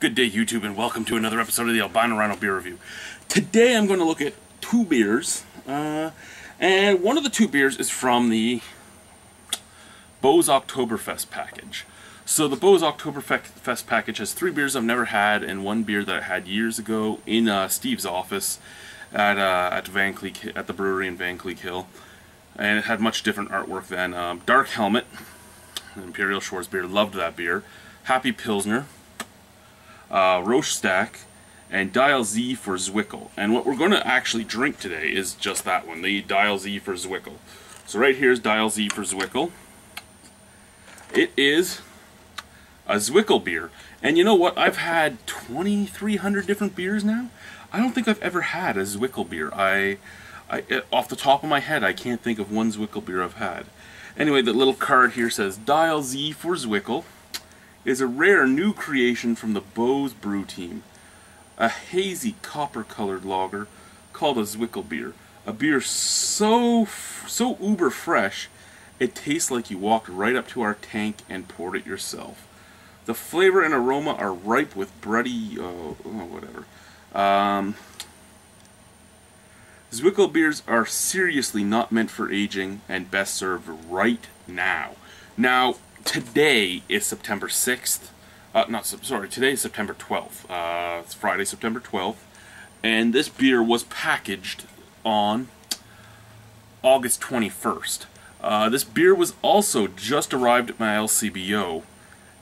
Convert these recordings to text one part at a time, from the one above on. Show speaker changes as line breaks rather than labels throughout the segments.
Good day, YouTube, and welcome to another episode of the Albino Rhino Beer Review. Today I'm going to look at two beers, and one of the two beers is from the Beau's Oktoberfest package. So the Beau's Oktoberfest package has three beers I've never had, and one beer that I had years ago in Steve's office at the brewery in Van Cleek Hill, and it had much different artwork than Dark Helmet, Imperial Shores beer. Loved that beer. Happy Pilsner. Roche Stack, and Dial Z for Zwickel. And what we're going to actually drink today is just that one, the Dial Z for Zwickel. So right here is Dial Z for Zwickel. It is a Zwickelbier. And you know what? I've had 2,300 different beers now. I don't think I've ever had a Zwickelbier. I off the top of my head, I can't think of one Zwickelbier I've had. Anyway, the little card here says Dial Z for Zwickel is a rare new creation from the Beau's brew team. A hazy copper-colored lager called a Zwickelbier. A beer so uber fresh, it tastes like you walked right up to our tank and poured it yourself. The flavor and aroma are ripe with bready, whatever. Zwickelbiers are seriously not meant for aging and best served right now. Now, today is September 6th. Today is September 12th. It's Friday, September 12th. And this beer was packaged on August 21st. This beer was also just arrived at my LCBO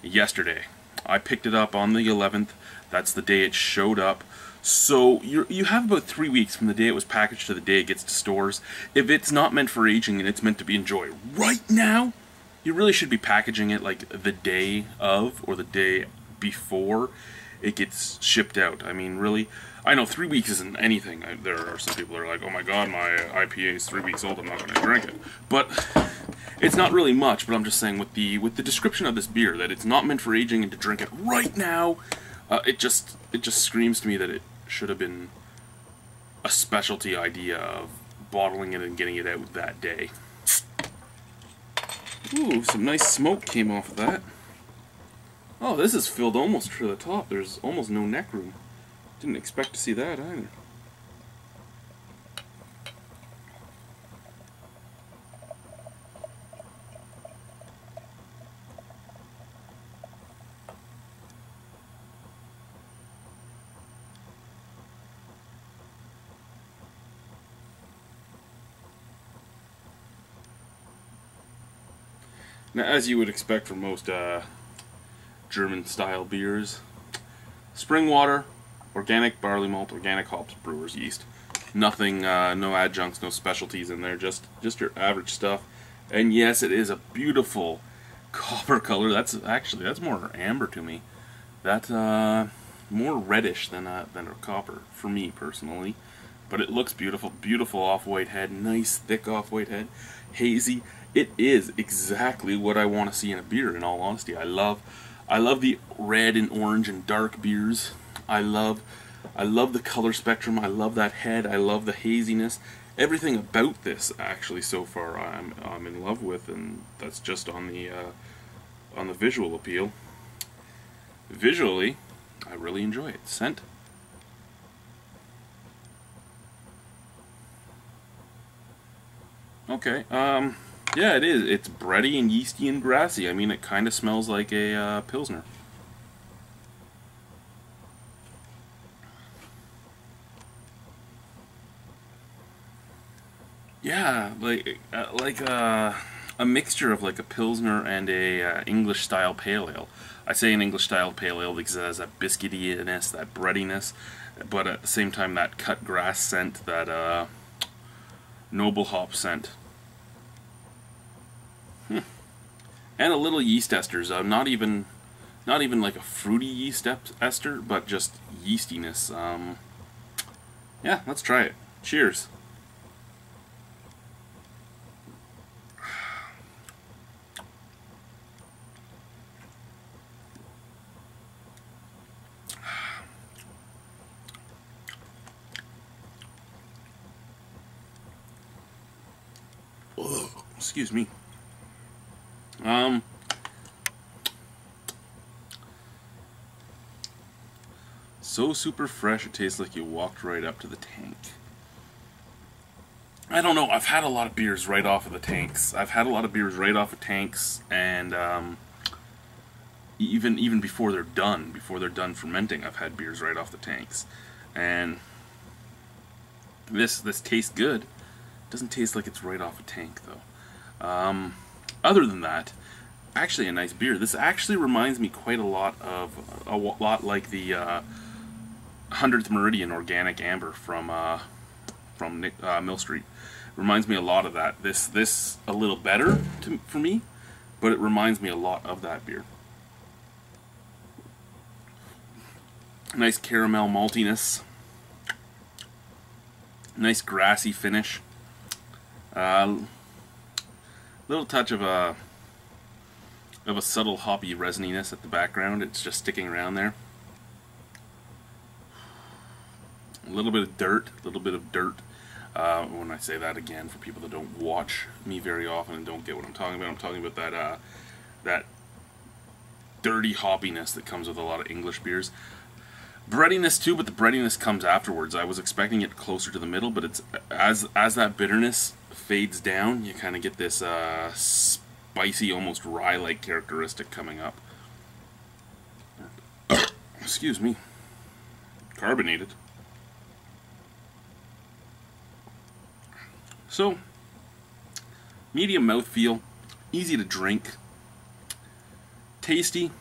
yesterday. I picked it up on the 11th. That's the day it showed up. So you have about 3 weeks from the day it was packaged to the day it gets to stores. If it's not meant for aging and it's meant to be enjoyed right now, you really should be packaging it like the day of or the day before it gets shipped out. I mean, really, I know 3 weeks isn't anything. There are some people that are like, oh my god, my IPA is 3 weeks old, I'm not going to drink it. But it's not really much, but I'm just saying with the description of this beer, that it's not meant for aging and to drink it right now, it just screams to me that it should have been a specialty idea of bottling it and getting it out that day. Ooh, some nice smoke came off of that. Oh, this is filled almost to the top. There's almost no neck room. Didn't expect to see that either. Now, as you would expect from most German-style beers, spring water, organic barley malt, organic hops, brewer's yeast. Nothing, no adjuncts, no specialties in there, just your average stuff. And yes, it is a beautiful copper color. That's more amber to me. That's more reddish than a copper for me personally. But it looks beautiful, beautiful off-white head, nice thick off-white head, hazy. It is exactly what I want to see in a beer, in all honesty. I love the red and orange and dark beers. I love the color spectrum. I love that head. I love the haziness. Everything about this, actually, so far, I'm in love with, and that's just on the visual appeal. Visually, I really enjoy it. Scent. Okay, yeah, it is. It's bready and yeasty and grassy. I mean, it kind of smells like a Pilsner. Yeah, like a mixture of like a Pilsner and a English-style pale ale. I say an English-style pale ale because it has that biscuitiness, that breadiness, but at the same time that cut grass scent, that noble hop scent. And a little yeast esters. Not even like a fruity yeast ester, but just yeastiness. Yeah, let's try it. Cheers. Oh, excuse me. So super fresh, it tastes like you walked right up to the tank. I don't know, I've had a lot of beers right off of the tanks. I've had a lot of beers right off of tanks, and even before they're done fermenting, I've had beers right off the tanks. And this tastes good. It doesn't taste like it's right off a tank, though. Other than that, actually a nice beer. This actually reminds me quite a lot like the 100th Meridian Organic Amber from Mill Street. Reminds me a lot of that. This a little better for me, but it reminds me a lot of that beer. Nice caramel maltiness. Nice grassy finish. Little touch of a subtle hoppy resininess at the background. It's just sticking around there. A little bit of dirt. When I say that again, for people that don't watch me very often and don't get what I'm talking about, I'm talking about that dirty hoppiness that comes with a lot of English beers. Breadiness too, but the breadiness comes afterwards. I was expecting it closer to the middle, but it's as that bitterness fades down, you kind of get this spicy, almost rye-like characteristic coming up. Excuse me. Carbonated. So, medium mouthfeel, easy to drink, tasty.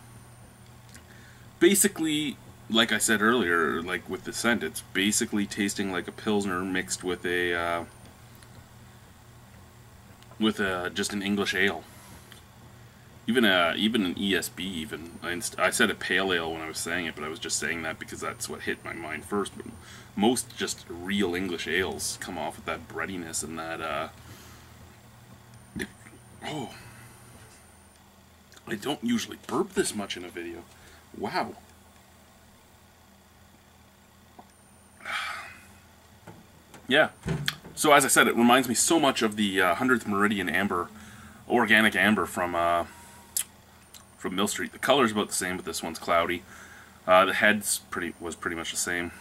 Basically, like I said earlier, like with the scent, it's basically tasting like a Pilsner mixed with just an English ale. Even an ESB even. I said a pale ale when I was saying it, but I was just saying that because that's what hit my mind first. But most just real English ales come off with that breadiness and that oh, I don't usually burp this much in a video. Wow. Yeah. So as I said, it reminds me so much of the 100th Meridian Amber, Organic Amber from Mill Street. The color's about the same, but this one's cloudy. The head's was pretty much the same.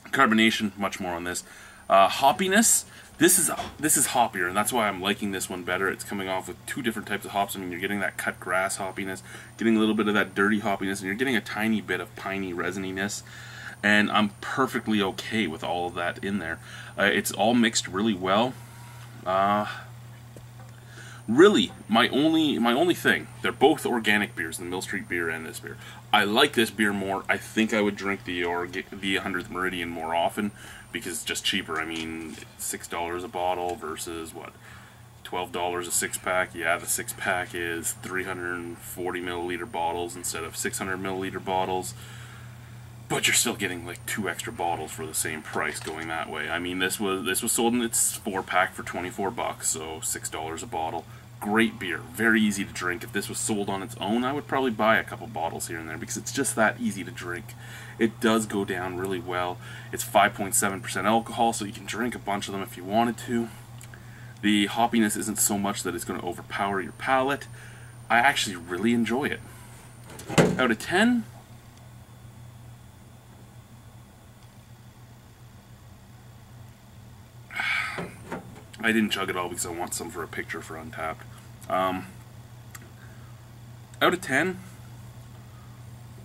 Carbonation, much more on this. Hoppiness. This is hoppier, and that's why I'm liking this one better. It's coming off with two different types of hops. I mean, you're getting that cut grass hoppiness, getting a little bit of that dirty hoppiness, and you're getting a tiny bit of piney resininess. And I'm perfectly okay with all of that in there. It's all mixed really well. Really, my only thing, they're both organic beers, the Mill Street beer and this beer. I like this beer more. I think I would drink the 100th Meridian more often because it's just cheaper. I mean, $6 a bottle versus what, $12 a 6-pack. Yeah, the 6-pack is 340 milliliter bottles instead of 600 milliliter bottles. But you're still getting like 2 extra bottles for the same price going that way. I mean, this was sold in its 4-pack for 24 bucks, so $6 a bottle. Great beer, very easy to drink. If this was sold on its own, I would probably buy a couple bottles here and there because it's just that easy to drink. It does go down really well. It's 5.7% alcohol, so you can drink a bunch of them if you wanted to. The hoppiness isn't so much that it's going to overpower your palate. I actually really enjoy it. Out of 10, I didn't chug it all because I want some for a picture for Untapped. Out of 10,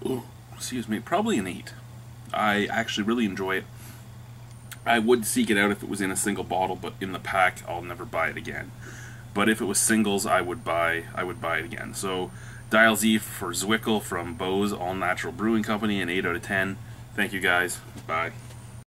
oh, excuse me, probably an 8. I actually really enjoy it. I would seek it out if it was in a single bottle, but in the pack, I'll never buy it again. But if it was singles, I would buy it again. So, Dial Z for Zwickel from Beau's All Natural Brewing Company, an 8 out of 10. Thank you guys. Bye.